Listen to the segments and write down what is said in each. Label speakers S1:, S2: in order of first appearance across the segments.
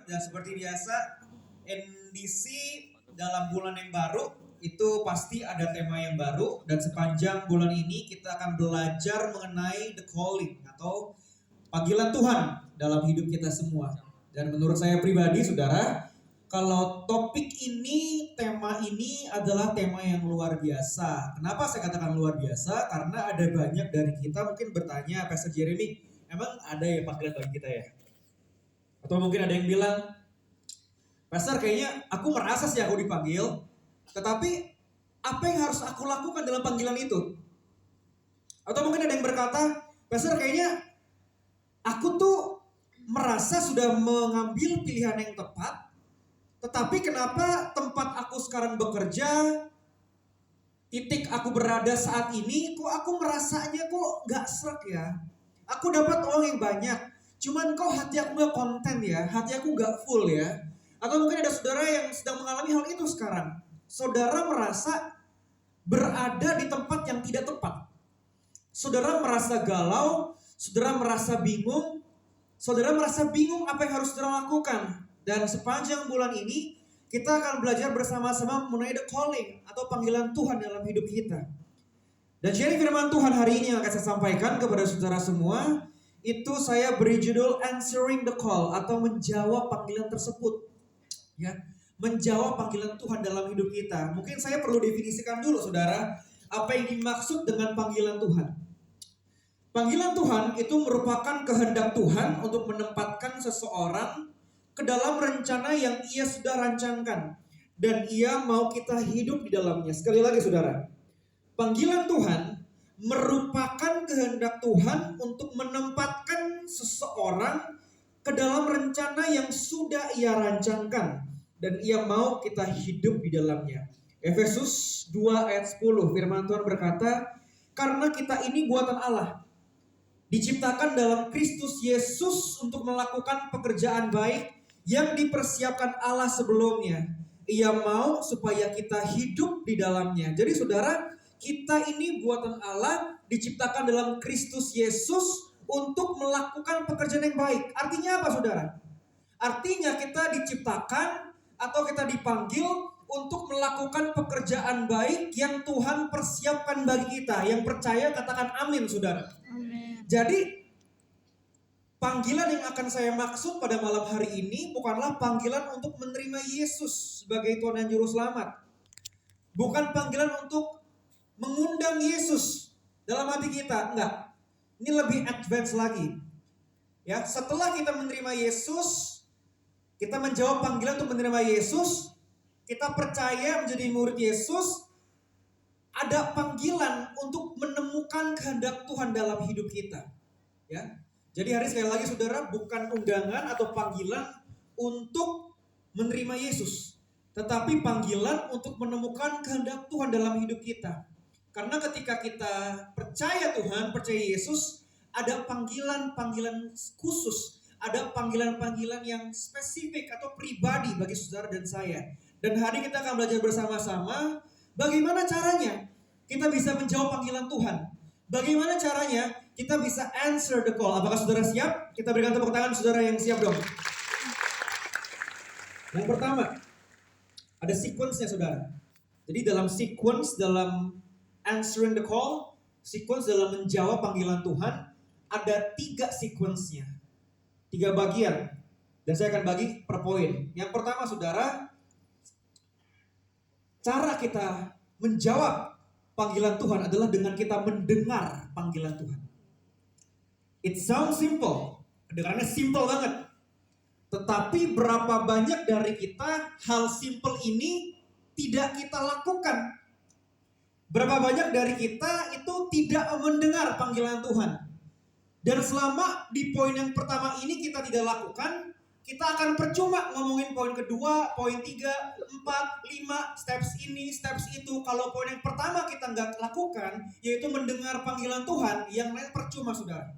S1: Dan seperti biasa, NDC dalam bulan yang baru itu pasti ada tema yang baru. Dan sepanjang bulan ini kita akan belajar mengenai the calling atau panggilan Tuhan dalam hidup kita semua. Dan menurut saya pribadi, saudara, kalau topik ini, tema ini adalah tema yang luar biasa. Kenapa saya katakan luar biasa? Karena ada banyak dari kita mungkin bertanya, Pastor Jeremy, emang ada ya panggilan bagi kita ya? Atau mungkin ada yang bilang, Pastor kayaknya aku merasa sih aku dipanggil, tetapi apa yang harus aku lakukan dalam panggilan itu? Atau mungkin ada yang berkata, Pastor kayaknya aku tuh merasa sudah mengambil pilihan yang tepat, tetapi kenapa tempat aku sekarang bekerja, titik aku berada saat ini, kok aku merasanya kok gak serak ya? Aku dapat uang yang banyak, cuman kok hati aku gak konten ya, hati aku gak full ya. Atau mungkin ada saudara yang sedang mengalami hal itu sekarang. Saudara merasa berada di tempat yang tidak tepat. Saudara merasa galau, saudara merasa bingung, apa yang harus saudara lakukan. Dan sepanjang bulan ini kita akan belajar bersama-sama mengenai the calling atau panggilan Tuhan dalam hidup kita. Dan jadi firman Tuhan hari ini yang akan saya sampaikan kepada saudara semua, itu saya beri judul Answering the Call atau menjawab panggilan tersebut. Ya, menjawab panggilan Tuhan dalam hidup kita. Mungkin saya perlu definisikan dulu saudara, apa yang dimaksud dengan panggilan Tuhan. Panggilan Tuhan itu merupakan kehendak Tuhan untuk menempatkan seseorang ke dalam rencana yang ia sudah rancangkan. Dan ia mau kita hidup di dalamnya. Sekali lagi saudara, panggilan Tuhan merupakan kehendak Tuhan untuk menempatkan seseorang ke dalam rencana yang sudah ia rancangkan. Dan ia mau kita hidup di dalamnya. Efesus 2 ayat 10 firman Tuhan berkata, karena kita ini buatan Allah, diciptakan dalam Kristus Yesus untuk melakukan pekerjaan baik yang dipersiapkan Allah sebelumnya. Ia mau supaya kita hidup di dalamnya. Jadi saudara, kita ini buatan Allah, diciptakan dalam Kristus Yesus untuk melakukan pekerjaan yang baik. Artinya apa saudara? Artinya kita diciptakan atau kita dipanggil untuk melakukan pekerjaan baik yang Tuhan persiapkan bagi kita. Yang percaya katakan amin saudara.
S2: Amin.
S1: Jadi panggilan yang akan saya maksud pada malam hari ini bukanlah panggilan untuk menerima Yesus sebagai Tuhan dan Juru Selamat. Bukan panggilan untuk mengundang Yesus dalam hati kita, enggak. Ini lebih advance lagi. Ya, setelah kita menerima Yesus, kita menjawab panggilan untuk menerima Yesus, kita percaya menjadi murid Yesus, ada panggilan untuk menemukan kehendak Tuhan dalam hidup kita. Ya. Jadi hari sekali lagi saudara, bukan undangan atau panggilan untuk menerima Yesus, tetapi panggilan untuk menemukan kehendak Tuhan dalam hidup kita. Karena ketika kita percaya Tuhan, percaya Yesus, ada panggilan-panggilan khusus, ada panggilan-panggilan yang spesifik atau pribadi bagi saudara dan saya. Dan hari kita akan belajar bersama-sama bagaimana caranya kita bisa menjawab panggilan Tuhan. Bagaimana caranya kita bisa answer the call. Apakah saudara siap? Kita berikan tepuk tangan saudara yang siap dong. Yang pertama, ada sequence-nya saudara. Jadi dalam sequence, dalam answering the call, sequence dalam menjawab panggilan Tuhan, ada 3 sequence-nya. 3 bagian. Dan saya akan bagi per poin. Yang pertama saudara, cara kita menjawab panggilan Tuhan adalah dengan kita mendengar panggilan Tuhan. It sounds simple, kedengarannya simple banget. Tetapi berapa banyak dari kita hal simple ini tidak kita lakukan? Berapa banyak dari kita itu tidak mendengar panggilan Tuhan? Dan selama di poin yang pertama ini kita tidak lakukan, kita akan percuma ngomongin poin kedua, poin 3, 4, 5, steps ini, steps itu. Kalau poin yang pertama kita nggak lakukan, yaitu mendengar panggilan Tuhan, yang lain percuma saudara.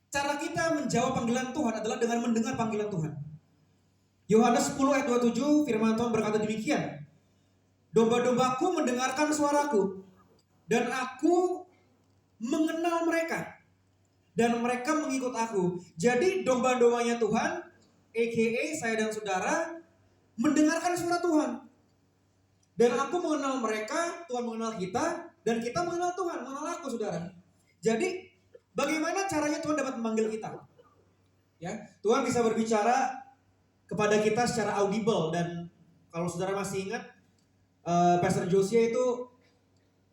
S1: Cara kita menjawab panggilan Tuhan adalah dengan mendengar panggilan Tuhan. Yohanes 10 ayat 27 firman Tuhan berkata demikian. Domba-dombaku mendengarkan suaraku, dan aku mengenal mereka, dan mereka mengikut aku. Jadi domba-dombanya Tuhan, aka saya dan saudara, mendengarkan suara Tuhan. Dan aku mengenal mereka, Tuhan mengenal kita, dan kita mengenal Tuhan, mengenal aku, saudara. Jadi bagaimana caranya Tuhan dapat memanggil kita? Ya, Tuhan bisa berbicara kepada kita secara audible. Dan kalau saudara masih ingat, Pastor Josia itu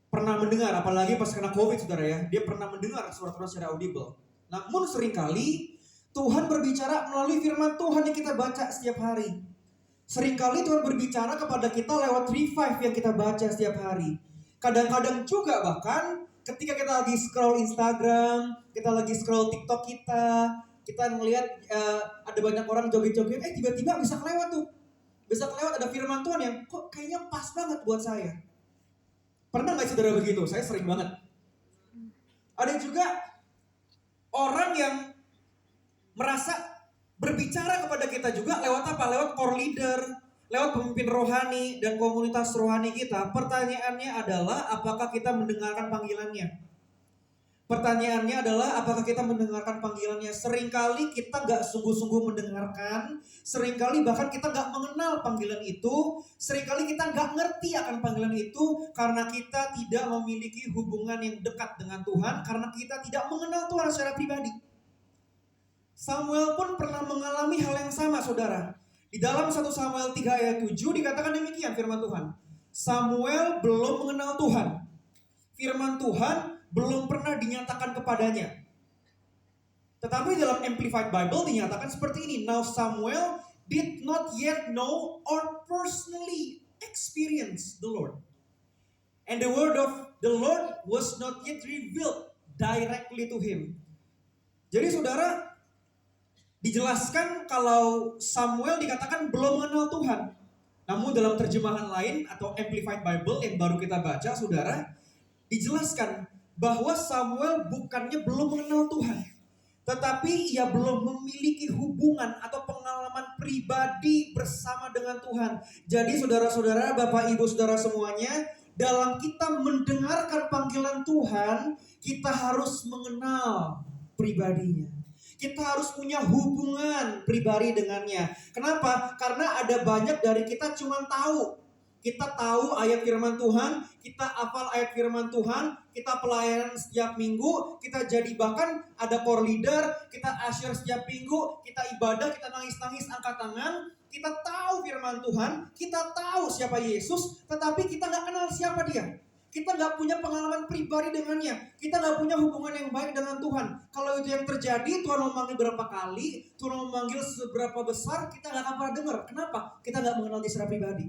S1: pernah mendengar, apalagi pas kena COVID, saudara ya, dia pernah mendengar suara-suara secara audible. Namun seringkali Tuhan berbicara melalui firman Tuhan yang kita baca setiap hari. Seringkali Tuhan berbicara kepada kita lewat revive yang kita baca setiap hari. Kadang-kadang juga bahkan ketika kita lagi scroll Instagram, kita lagi scroll TikTok kita ngelihat ada banyak orang joget-joget, tiba-tiba bisa kelewat tuh. Bisa kelewat ada firman Tuhan yang kok kayaknya pas banget buat saya. Pernah gak saudara begitu? Saya sering banget. Ada juga orang yang merasa berbicara kepada kita juga lewat apa? Lewat core leader, lewat pemimpin rohani dan komunitas rohani kita. Pertanyaannya adalah apakah kita mendengarkan panggilannya? Pertanyaannya adalah apakah kita mendengarkan panggilannya? Seringkali kita gak sungguh-sungguh mendengarkan, seringkali bahkan kita gak mengenal panggilan itu, seringkali kita gak ngerti akan panggilan itu karena kita tidak memiliki hubungan yang dekat dengan Tuhan, karena kita tidak mengenal Tuhan secara pribadi. Samuel pun pernah mengalami hal yang sama, saudara. Di dalam 1 Samuel 3 ayat 7 dikatakan demikian firman Tuhan. Samuel belum mengenal Tuhan. Firman Tuhan belum pernah dinyatakan kepadanya. Tetapi dalam Amplified Bible dinyatakan seperti ini. Now Samuel did not yet know or personally experience the Lord. And the word of the Lord was not yet revealed directly to him. Jadi saudara, dijelaskan kalau Samuel dikatakan belum mengenal Tuhan. Namun dalam terjemahan lain atau Amplified Bible yang baru kita baca, saudara, dijelaskan bahwa Samuel bukannya belum mengenal Tuhan, tetapi ia belum memiliki hubungan atau pengalaman pribadi bersama dengan Tuhan. Jadi saudara-saudara, Bapak Ibu Saudara semuanya, dalam kita mendengarkan panggilan Tuhan, kita harus mengenal pribadinya. Kita harus punya hubungan pribadi dengannya. Kenapa? Karena ada banyak dari kita cuma tahu. Kita tahu ayat firman Tuhan, kita hafal ayat firman Tuhan, kita pelayanan setiap minggu, kita jadi bahkan ada core leader, kita asyir setiap minggu, kita ibadah, kita nangis-nangis angkat tangan, kita tahu firman Tuhan, kita tahu siapa Yesus, tetapi kita gak kenal siapa dia. Kita gak punya pengalaman pribadi dengannya, kita gak punya hubungan yang baik dengan Tuhan. Kalau itu yang terjadi, Tuhan memanggil berapa kali, Tuhan memanggil seberapa besar, kita gak akan pernah dengar. Kenapa? Kita gak mengenal dia secara pribadi.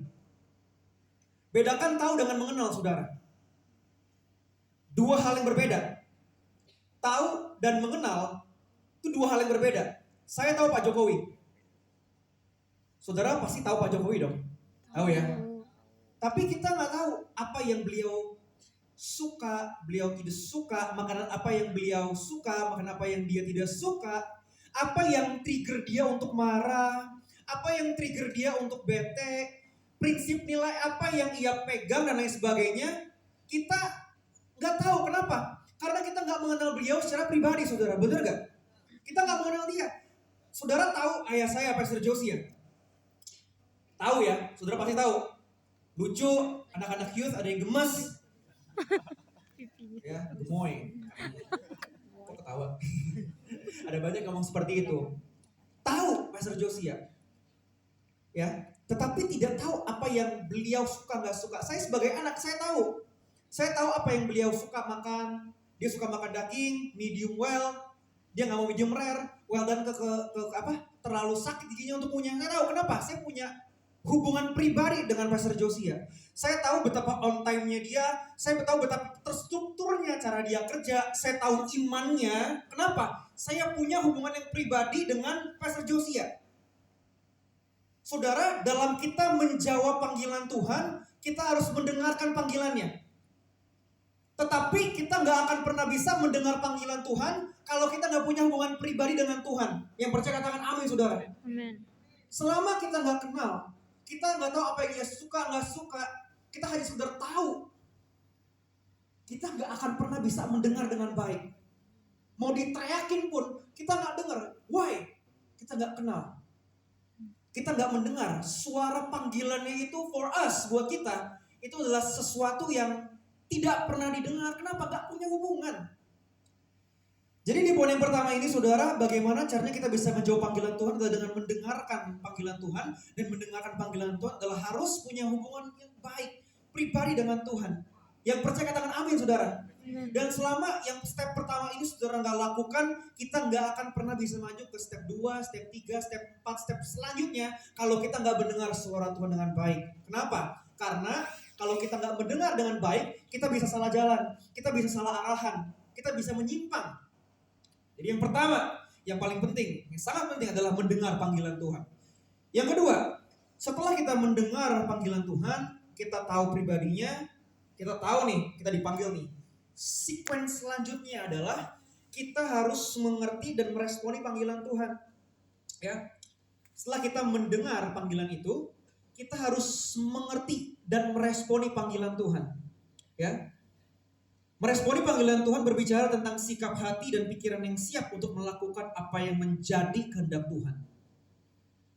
S1: Bedakan tahu dengan mengenal, saudara. Dua hal yang berbeda. Tahu dan mengenal itu dua hal yang berbeda. Saya tahu Pak Jokowi. Saudara pasti tahu Pak Jokowi dong. Tahu ya. Tapi kita nggak tahu apa yang beliau suka, beliau tidak suka, makanan apa yang beliau suka, makanan apa yang dia tidak suka, apa yang trigger dia untuk marah, apa yang trigger dia untuk bete, prinsip nilai apa yang ia pegang dan lain sebagainya. Kita nggak tahu. Kenapa? Karena kita nggak mengenal beliau secara pribadi, saudara. Benar nggak? Kita nggak mengenal dia. Saudara tahu ayah saya, Pastor Josia? Tahu ya? Saudara pasti tahu. Lucu, anak-anak youth ada yang gemes. Ya, gemoy. Kok ketawa? Ada banyak ngomong seperti itu. Tahu Pastor Josia? Ya, tetapi tidak tahu apa yang beliau suka nggak suka. Saya sebagai anak, saya tahu apa yang beliau suka makan. Dia suka makan daging medium well, dia nggak mau medium rare. Well dan ke apa? Terlalu sakit giginya untuk punya. Saya tahu kenapa. Saya punya hubungan pribadi dengan Pastor Josia. Saya tahu betapa on time-nya dia. Saya tahu betapa terstrukturnya cara dia kerja. Saya tahu imannya. Kenapa? Saya punya hubungan yang pribadi dengan Pastor Josia. Saudara, dalam kita menjawab panggilan Tuhan, kita harus mendengarkan panggilannya. Tetapi kita gak akan pernah bisa mendengar panggilan Tuhan kalau kita gak punya hubungan pribadi dengan Tuhan. Yang percaya katakan amin, saudara.
S2: Amin.
S1: Selama kita gak kenal, kita gak tahu apa yang dia suka, gak suka, kita hanya sekedar tahu, kita gak akan pernah bisa mendengar dengan baik. mau diteriakin pun kita nggak dengar. Why? Kita nggak kenal. Kita nggak mendengar suara panggilannya itu for us, buat kita. Itu adalah sesuatu yang tidak pernah didengar. Kenapa? Nggak punya hubungan. Jadi di poin yang pertama ini saudara, bagaimana caranya kita bisa menjawab panggilan Tuhan adalah dengan mendengarkan panggilan Tuhan. Dan mendengarkan panggilan Tuhan adalah harus punya hubungan yang baik, pribadi dengan Tuhan. Yang percaya katakan amin saudara. Dan selama yang step pertama ini saudara nggak lakukan, kita nggak akan pernah bisa maju ke step 2, step 3, step 4, step selanjutnya kalau kita nggak mendengar suara Tuhan dengan baik. Kenapa? Karena kalau kita nggak mendengar dengan baik, kita bisa salah jalan, kita bisa salah arahan, kita bisa menyimpang. Jadi yang pertama, yang paling penting, yang sangat penting adalah mendengar panggilan Tuhan. Yang kedua, setelah kita mendengar panggilan Tuhan, kita tahu pribadinya, kita tahu nih, kita dipanggil nih. Sequence selanjutnya adalah kita harus mengerti dan meresponi panggilan Tuhan. Ya. Setelah kita mendengar panggilan itu, kita harus mengerti dan meresponi panggilan Tuhan. Ya. Meresponi panggilan Tuhan berbicara tentang sikap hati dan pikiran yang siap untuk melakukan apa yang menjadi kehendak Tuhan.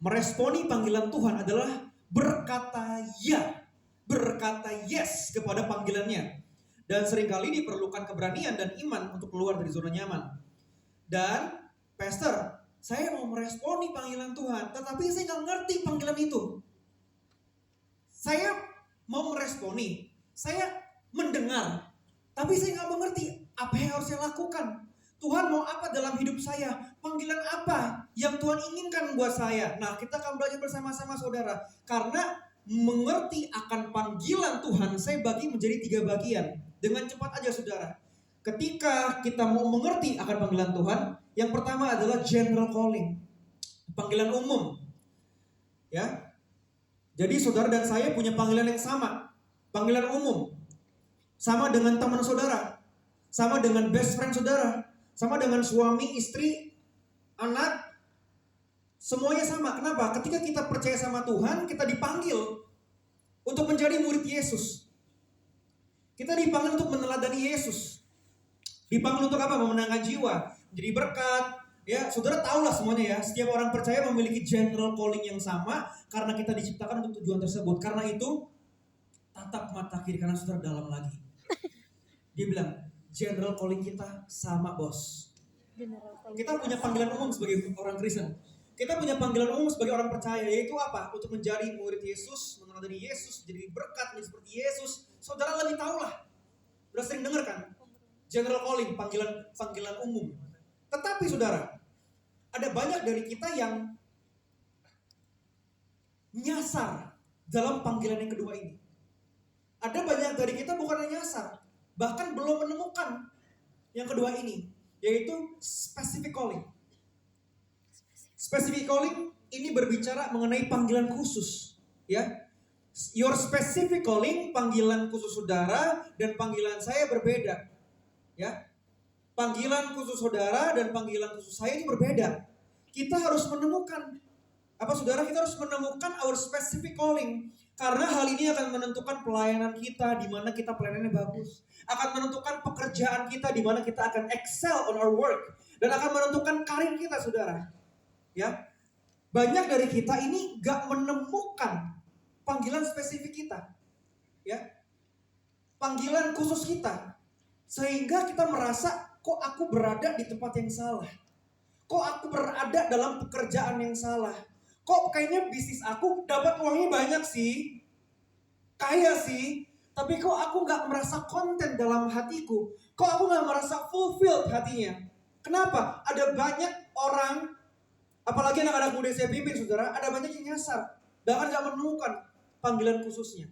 S1: Meresponi panggilan Tuhan adalah berkata ya, berkata yes kepada panggilannya. Dan seringkali diperlukan keberanian dan iman untuk keluar dari zona nyaman. Dan, Pastor, saya mau meresponi panggilan Tuhan, tetapi saya nggak ngerti panggilan itu. Saya mau meresponi, saya mendengar, tapi saya nggak mengerti apa yang harus saya lakukan. Tuhan mau apa dalam hidup saya? Panggilan apa yang Tuhan inginkan buat saya? Nah, kita akan belajar bersama-sama saudara. Karena mengerti akan panggilan Tuhan, saya bagi menjadi 3 bagian. Dengan cepat aja saudara. Ketika kita mau mengerti akan panggilan Tuhan, yang pertama adalah general calling. Panggilan umum. Ya. Jadi saudara dan saya punya panggilan yang sama. Panggilan umum. Sama dengan teman saudara. Sama dengan best friend saudara. Sama dengan suami, istri, anak. Semuanya sama. Kenapa? Ketika kita percaya sama Tuhan, kita dipanggil untuk menjadi murid Yesus. Kita dipanggil untuk meneladani Yesus. Dipanggil untuk apa? Memenangkan jiwa, jadi berkat. Ya, saudara tahulah semuanya ya. Setiap orang percaya memiliki general calling yang sama karena kita diciptakan untuk tujuan tersebut. Karena itu, tatap mata kiri kanan saudara dalam lagi. Dia bilang, general calling kita sama bos. Kita punya panggilan umum sebagai orang Kristen. Kita punya panggilan umum sebagai orang percaya, yaitu apa? Untuk menjadi murid Yesus, meneladani Yesus, jadi berkat menjadi seperti Yesus. Saudara lebih tahu lah. Udah sering dengar kan? General calling, panggilan umum. Tetapi saudara, ada banyak dari kita yang nyasar dalam panggilan yang kedua ini. Ada banyak dari kita bukan yang nyasar, bahkan belum menemukan yang kedua ini, yaitu specific calling. Specific calling ini berbicara mengenai panggilan khusus, ya. Your specific calling, panggilan khusus saudara dan panggilan saya berbeda, ya. Panggilan khusus saudara dan panggilan khusus saya ini berbeda. Kita harus menemukan apa saudara? Kita harus menemukan our specific calling, karena hal ini akan menentukan pelayanan kita, di mana kita pelayanannya bagus, akan menentukan pekerjaan kita, di mana kita akan excel on our work, dan akan menentukan karir kita, saudara. Ya, banyak dari kita ini gak menemukan panggilan spesifik kita, ya, panggilan khusus kita, sehingga kita merasa kok aku berada di tempat yang salah, kok aku berada dalam pekerjaan yang salah, kok kayaknya bisnis aku dapat uangnya banyak sih, kaya sih, tapi kok aku gak merasa konten dalam hatiku, kok aku gak merasa fulfilled hatinya. Kenapa? Ada banyak orang, apalagi anak-anak muda saya pimpin saudara, ada banyak yang nyasar, bahkan gak menemukan panggilan khususnya.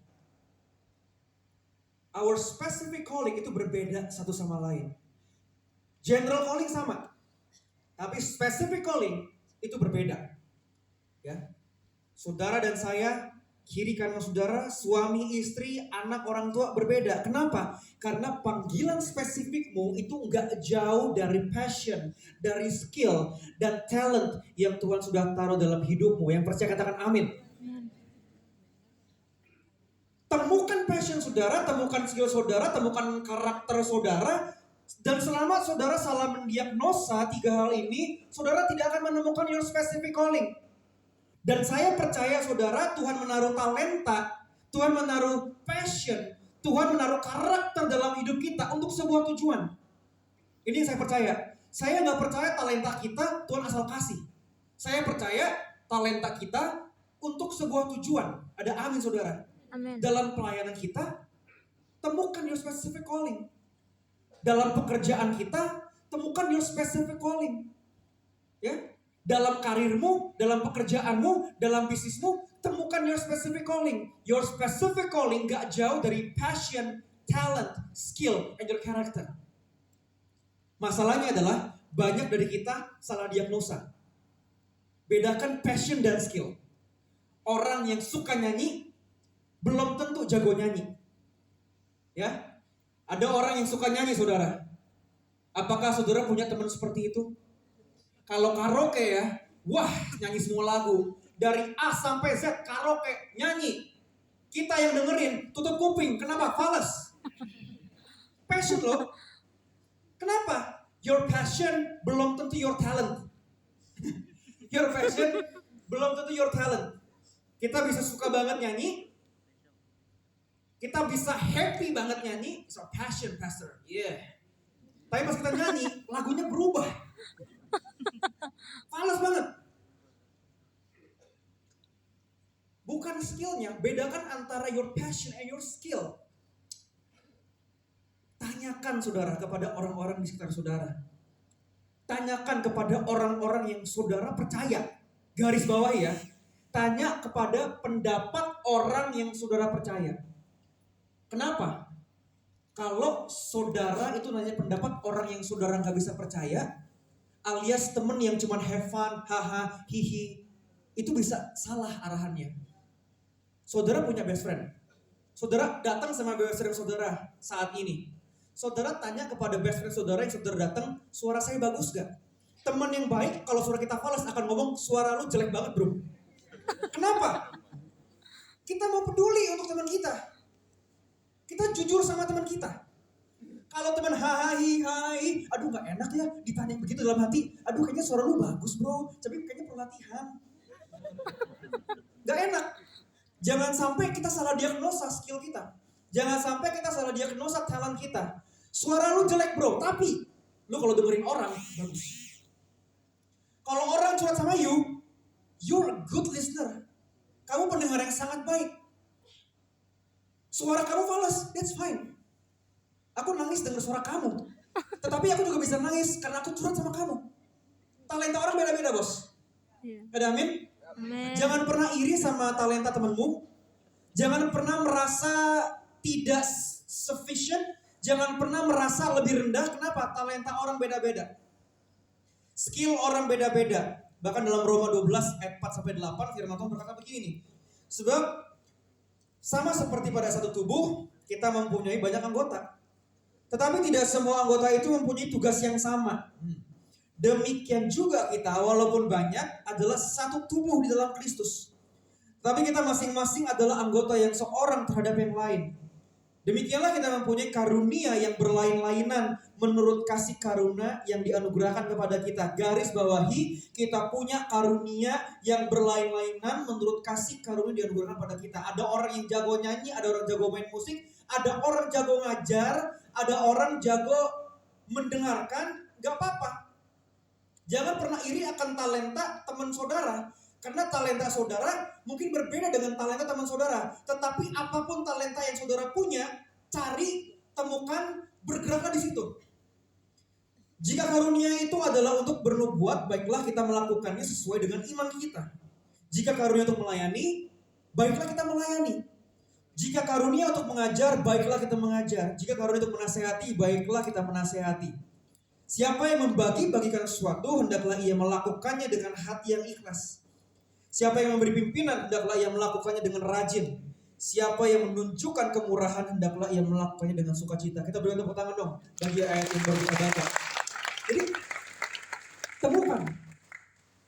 S1: Our specific calling itu berbeda satu sama lain. General calling sama, tapi specific calling itu berbeda. Ya, saudara dan saya, kiri kanan saudara, suami, istri, anak, orang tua berbeda. Kenapa? Karena panggilan spesifikmu itu enggak jauh dari passion, dari skill dan talent yang Tuhan sudah taruh dalam hidupmu. Yang percaya katakan amin. Temukan passion saudara, temukan skill saudara, temukan karakter saudara, Dan selama saudara salah mendiagnosa 3 hal ini, saudara tidak akan menemukan your specific calling. Dan saya percaya saudara, Tuhan menaruh talenta, Tuhan menaruh passion, Tuhan menaruh karakter dalam hidup kita untuk sebuah tujuan. Ini yang saya percaya. Saya nggak percaya talenta kita Tuhan asal kasih. Saya percaya talenta kita untuk sebuah tujuan. Ada amin saudara.
S2: Amin.
S1: Dalam pelayanan kita, temukan your specific calling. Dalam pekerjaan kita, temukan your specific calling. Ya, dalam karirmu, dalam pekerjaanmu, dalam bisnismu, temukan your specific calling. Your specific calling gak jauh dari passion, talent, skill, and your character. Masalahnya adalah banyak dari kita salah diagnosa. Bedakan passion dan skill. Orang yang suka nyanyi belum tentu jago nyanyi. Ya, ada orang yang suka nyanyi saudara. Apakah saudara punya teman seperti itu? Kalau karaoke ya, wah nyanyi semua lagu. Dari A sampai Z karaoke, nyanyi. Kita yang dengerin, tutup kuping. Kenapa? Fales. Passion loh. Kenapa? Your passion belum tentu your talent. Your passion belum tentu your talent. Kita bisa suka banget nyanyi. Kita bisa happy banget nyanyi. It's our passion, pastor. Yeah. Tapi pas kita nyanyi, lagunya berubah. Fales banget. Bukan skillnya, bedakan antara your passion and your skill. Tanyakan saudara kepada orang-orang di sekitar saudara. Tanyakan kepada orang-orang yang saudara percaya. Garis bawah ya. Tanya kepada pendapat orang yang saudara percaya. Kenapa? Kalau saudara itu nanya pendapat orang yang saudara gak bisa percaya, alias temen yang cuman have fun, haha, hihi, itu bisa salah arahannya. Saudara punya best friend. Saudara datang sama best friend saudara saat ini. Saudara tanya kepada best friend saudara yang saudara datang, suara saya bagus gak? Teman yang baik kalau suara kita fals akan ngomong, suara lu jelek banget bro. Kenapa? Kita mau peduli untuk teman kita. Kita jujur sama teman kita. Kalau teman hai, aduh gak enak ya ditanya begitu dalam hati. Aduh kayaknya suara lu bagus bro, tapi kayaknya perlu latihan. Gak enak. Jangan sampai kita salah diagnosa skill kita. Jangan sampai kita salah diagnosa talent kita. Suara lu jelek bro, tapi lu kalau dengerin orang bagus. Kalau orang curhat sama you, you're a good listener. Kamu pendengar yang sangat baik. Suara kamu fals, that's fine. Aku nangis dengar suara kamu. Tetapi aku juga bisa nangis karena aku curhat sama kamu. Talenta orang beda-beda bos. Ada amin?
S2: Amin.
S1: Jangan pernah iri sama talenta temanmu. Jangan pernah merasa tidak sufficient. Jangan pernah merasa lebih rendah. Kenapa? Talenta orang beda-beda. Skill orang beda-beda. Bahkan dalam Roma 12 ayat 4-8 firman Tuhan berkata begini. Sebab sama seperti pada satu tubuh, kita mempunyai banyak anggota. Tetapi tidak semua anggota itu mempunyai tugas yang sama. Demikian juga kita, walaupun banyak, adalah satu tubuh di dalam Kristus. Tapi kita masing-masing adalah anggota yang seorang terhadap yang lain. Demikianlah kita mempunyai karunia yang berlain-lainan menurut kasih karunia yang dianugerahkan kepada kita. Garis bawahi, kita punya karunia yang berlain-lainan menurut kasih karunia dianugerahkan kepada kita. Ada orang yang jago nyanyi, ada orang jago main musik, ada orang jago ngajar, ada orang jago mendengarkan, gak apa-apa. Jangan pernah iri akan talenta teman saudara. Karena talenta saudara mungkin berbeda dengan talenta teman saudara. Tetapi apapun talenta yang saudara punya, cari, temukan, bergeraklah di situ. Jika karunia itu adalah untuk bernubuat, baiklah kita melakukannya sesuai dengan iman kita. Jika karunia untuk melayani, baiklah kita melayani. Jika karunia untuk mengajar, baiklah kita mengajar. Jika karunia untuk menasehati, baiklah kita menasehati. Siapa yang membagi-bagikan sesuatu, hendaklah ia melakukannya dengan hati yang ikhlas. Siapa yang memberi pimpinan, hendaklah ia melakukannya dengan rajin. Siapa yang menunjukkan kemurahan, hendaklah ia melakukannya dengan sukacita. Kita berikan tepuk tangan dong bagi ayat yang baru kita baca. Jadi, temukan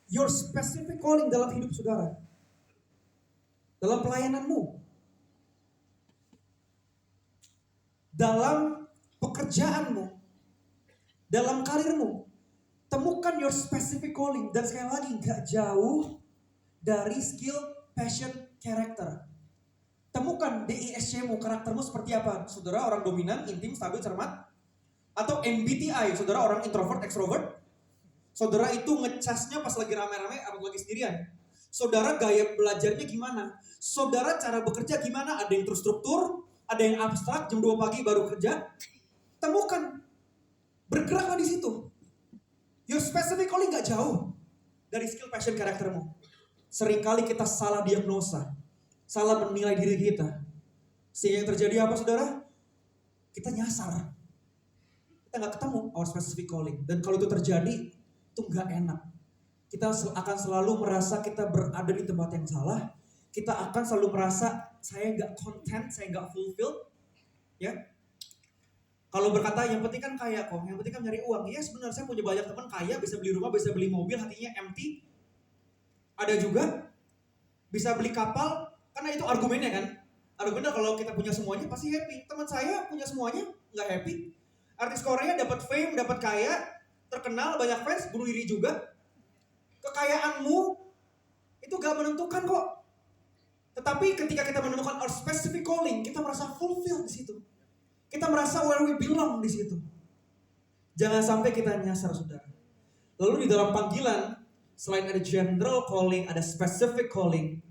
S1: your specific calling dalam hidup saudara. Dalam pelayananmu. Dalam pekerjaanmu. dalam karirmu. Temukan your specific calling. Dan sekali lagi gak jauh dari skill, passion, character. Temukan DISC-mu, karaktermu seperti apa. Saudara orang dominan, intim, stabil, cermat. Atau MBTI, saudara orang introvert, extrovert. Saudara itu ngecasnya pas lagi rame-rame atau lagi sendirian. Saudara gaya belajarnya gimana? Saudara cara bekerja gimana? Ada yang terstruktur, ada yang abstrak, jam 2 pagi baru kerja. Temukan. Bergeraklah di situ. Your specific calling gak jauh dari skill, passion, karaktermu. Seringkali kita salah diagnosa, salah menilai diri kita. Sehingga yang terjadi apa saudara? Kita nyasar. Kita gak ketemu our specific calling. Dan kalau itu terjadi, itu gak enak. Kita akan selalu merasa kita berada di tempat yang salah. Kita akan selalu merasa saya gak content, saya gak fulfilled. Ya. Kalau berkata yang penting kan kaya kok, yang penting kan nyari uang. Iya sebenarnya saya punya banyak teman kaya, bisa beli rumah, bisa beli mobil, hatinya empty. Ada juga bisa beli kapal, karena itu argumennya kan. Argumennya kalau kita punya semuanya pasti happy. Teman saya punya semuanya, nggak happy. Artis Korea dapat fame, dapat kaya, terkenal, banyak fans, bunuh diri juga. Kekayaanmu itu gak menentukan kok. Tetapi ketika kita menemukan our specific calling, kita merasa fulfilled di situ. Kita merasa where we belong di situ. Jangan sampai kita nyasar saudara. Lalu di dalam panggilan, selain ada general calling, ada specific calling,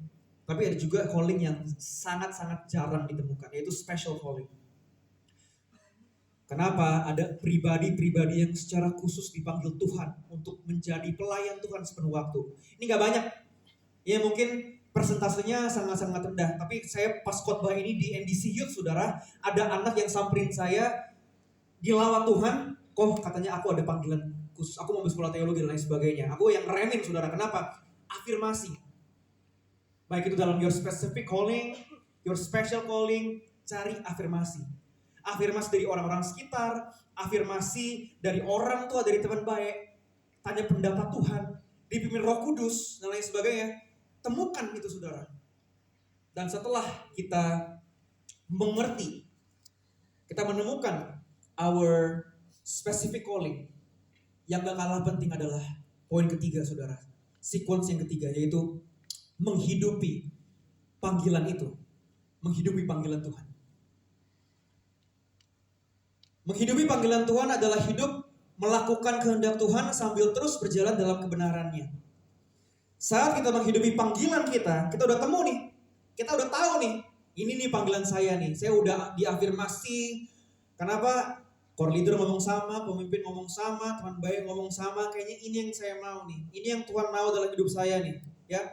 S1: tapi ada juga calling yang sangat-sangat jarang ditemukan, yaitu special calling. Kenapa? Ada pribadi-pribadi yang secara khusus dipanggil Tuhan untuk menjadi pelayan Tuhan sepenuh waktu. Ini gak banyak. Ya mungkin persentasenya sangat-sangat rendah. Tapi saya pas khotbah ini di NDC Youth saudara, ada anak yang samperin saya di lawat Tuhan, kok katanya aku ada panggilan khusus, aku mau sekolah teologi dan lain sebagainya. Aku yang remin saudara, kenapa? Afirmasi. Baik itu dalam your specific calling, your special calling, cari afirmasi. Afirmasi dari orang-orang sekitar, afirmasi dari orang tua, dari teman baik, tanya pendapat Tuhan, dipimpin Roh Kudus dan lain sebagainya. Temukan itu saudara. Dan setelah kita mengerti, kita menemukan our specific calling, yang gak kalah penting adalah poin ketiga saudara. Sequence yang ketiga yaitu menghidupi panggilan itu. Menghidupi panggilan Tuhan. Menghidupi panggilan Tuhan adalah hidup melakukan kehendak Tuhan sambil terus berjalan dalam kebenarannya. Saat kita menghidupi panggilan kita udah temu nih. Kita udah tahu nih, ini nih panggilan saya nih. Saya udah diafirmasi. Kenapa? Core leader ngomong sama, pemimpin ngomong sama, teman baik ngomong sama. Kayaknya ini yang saya mau nih. Ini yang Tuhan mau dalam hidup saya nih. Ya.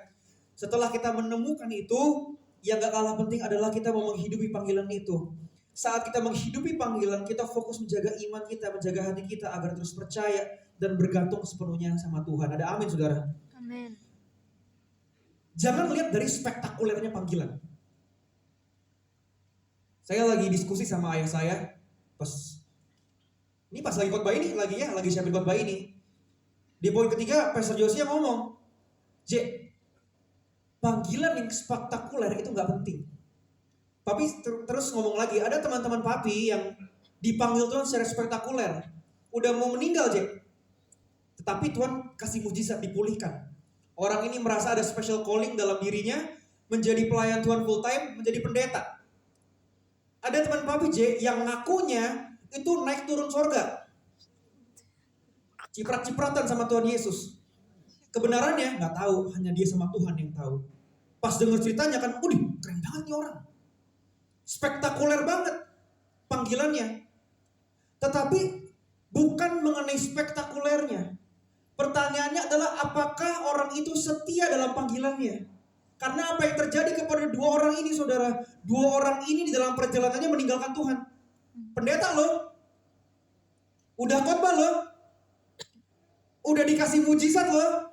S1: Setelah kita menemukan itu, yang gak kalah penting adalah kita mau menghidupi panggilan itu. Saat kita menghidupi panggilan, kita fokus menjaga iman kita, menjaga hati kita agar terus percaya dan bergantung sepenuhnya sama Tuhan. Ada amin saudara?
S2: Amin.
S1: Jangan lihat dari spektakulernya panggilan. Saya lagi diskusi sama ayah saya pas lagi khotbah ini, lagi siapin khotbah ini. Di poin ketiga, Pastor Josia ngomong, panggilan yang spektakuler itu nggak penting. Papi terus ngomong lagi, ada teman-teman papi yang dipanggil Tuhan secara spektakuler, udah mau meninggal tetapi Tuhan kasih mujizat, dipulihkan. Orang ini merasa ada special calling dalam dirinya, menjadi pelayan Tuhan full time, menjadi pendeta. Ada teman papi yang ngakunya itu naik turun sorga, ciprat-cipratan sama Tuhan Yesus. Kebenarannya nggak tahu, hanya dia sama Tuhan yang tahu. Pas denger ceritanya kan, keren banget nih orang, spektakuler banget panggilannya. Tetapi bukan mengenai spektakulernya. Pertanyaannya adalah apakah orang itu setia dalam panggilannya? Karena apa yang terjadi kepada dua orang ini saudara? Dua orang ini di dalam perjalanannya meninggalkan Tuhan. Pendeta loh, udah khotbah loh, udah dikasih mujizat loh,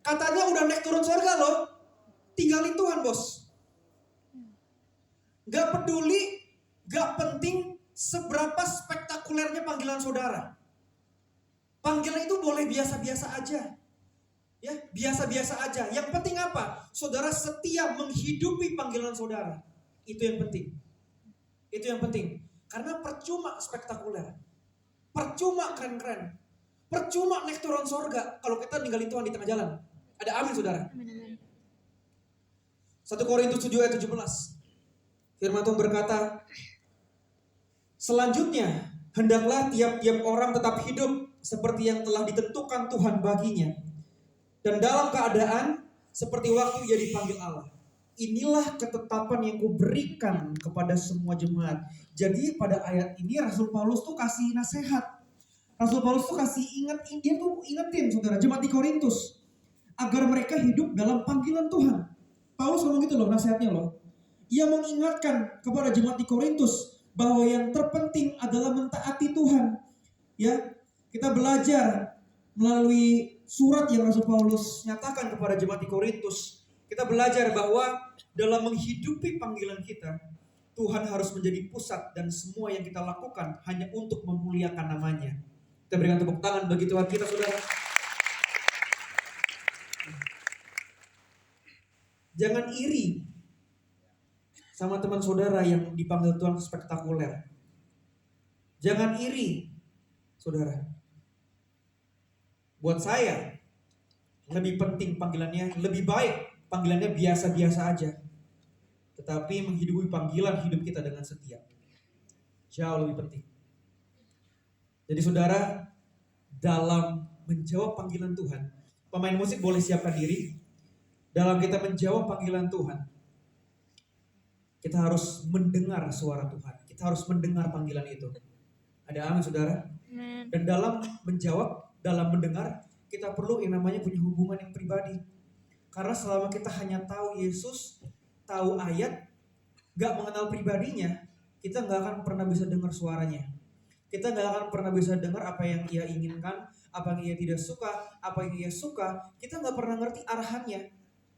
S1: katanya udah naik turun surga loh, tinggalin Tuhan bos. Gak peduli, gak penting seberapa spektakulernya panggilan saudara. Panggilan itu boleh biasa-biasa aja. Ya, biasa-biasa aja. Yang penting apa? Saudara setia menghidupi panggilan saudara. Itu yang penting. Itu yang penting. Karena percuma spektakuler. Percuma keren-keren. Percuma naik turun sorga kalau kita ninggalin Tuhan di tengah jalan. Ada amin saudara. 1 Korintus 7 ayat 17. Firman Tuhan berkata, selanjutnya hendaklah tiap-tiap orang tetap hidup seperti yang telah ditentukan Tuhan baginya, dan dalam keadaan seperti waktu ia dipanggil Allah. Inilah ketetapan yang kuberikan kepada semua jemaat. Jadi pada ayat ini Rasul Paulus tuh kasih nasihat. Rasul Paulus tuh kasih ingetin saudara jemaat di Korintus agar mereka hidup dalam panggilan Tuhan. Paulus ngomong gitu loh nasihatnya loh. Ia mengingatkan kepada jemaat di Korintus bahwa yang terpenting adalah mentaati Tuhan. Ya, kita belajar melalui surat yang Rasul Paulus nyatakan kepada jemaat di Korintus. Kita belajar bahwa dalam menghidupi panggilan kita, Tuhan harus menjadi pusat dan semua yang kita lakukan hanya untuk memuliakan namanya. Kita berikan tepuk tangan bagi Tuhan kita, saudara. Jangan iri sama teman saudara yang dipanggil Tuhan spektakuler. Jangan iri, saudara. Buat saya, lebih penting panggilannya, lebih baik panggilannya biasa-biasa aja. Tetapi menghidupi panggilan hidup kita dengan setia. Jauh lebih penting. Jadi saudara, dalam menjawab panggilan Tuhan, pemain musik boleh siapkan diri. Dalam kita menjawab panggilan Tuhan, kita harus mendengar suara Tuhan. Kita harus mendengar panggilan itu. Ada amin saudara? Dan dalam menjawab, dalam mendengar, kita perlu yang namanya punya hubungan yang pribadi. Karena selama kita hanya tahu Yesus, tahu ayat, gak mengenal pribadinya, kita gak akan pernah bisa dengar suaranya. Kita gak akan pernah bisa dengar apa yang ia inginkan, apa yang ia tidak suka, apa yang ia suka. Kita gak pernah ngerti arahannya.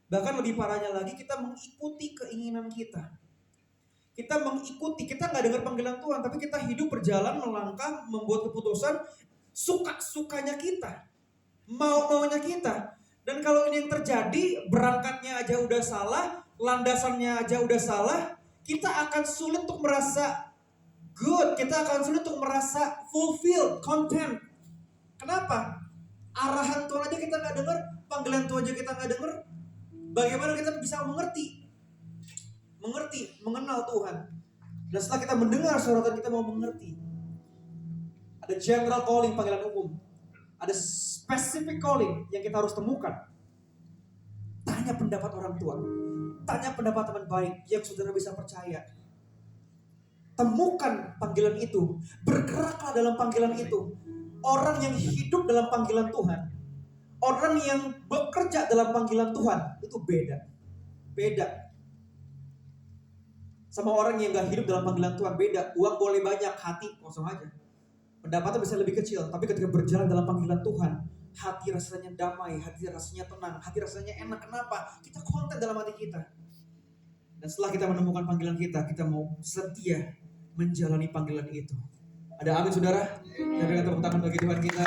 S1: Bahkan lebih parahnya lagi, kita mengikuti keinginan kita. Kita mengikuti, kita gak dengar panggilan Tuhan, tapi kita hidup berjalan, melangkah, membuat keputusan suka-sukanya kita, mau-maunya kita. Dan kalau ini yang terjadi, berangkatnya aja udah salah, landasannya aja udah salah, kita akan sulit untuk merasa good, kita akan sulit untuk merasa fulfilled, content. Kenapa? Arahan Tuhan aja kita gak dengar, panggilan Tuhan aja kita gak dengar. Bagaimana kita bisa mengerti, mengenal Tuhan. Dan setelah kita mendengar suara Tuhan, kita mau mengerti. Ada general calling, panggilan umum. Ada specific calling yang kita harus temukan. Tanya pendapat orang tua, tanya pendapat teman baik yang saudara bisa percaya. Temukan panggilan itu, bergeraklah dalam panggilan itu. Orang yang hidup dalam panggilan Tuhan, orang yang bekerja dalam panggilan Tuhan, itu beda. Sama orang yang gak hidup dalam panggilan Tuhan, beda. Uang boleh banyak, hati kosong aja. Pendapatnya bisa lebih kecil, tapi ketika berjalan dalam panggilan Tuhan, hati rasanya damai, hati rasanya tenang, hati rasanya enak. Kenapa? Kita konten dalam hati kita. Dan setelah kita menemukan panggilan kita mau setia menjalani panggilan itu. Ada amin saudara? Kita berikan tepuk tangan bagi Tuhan kita.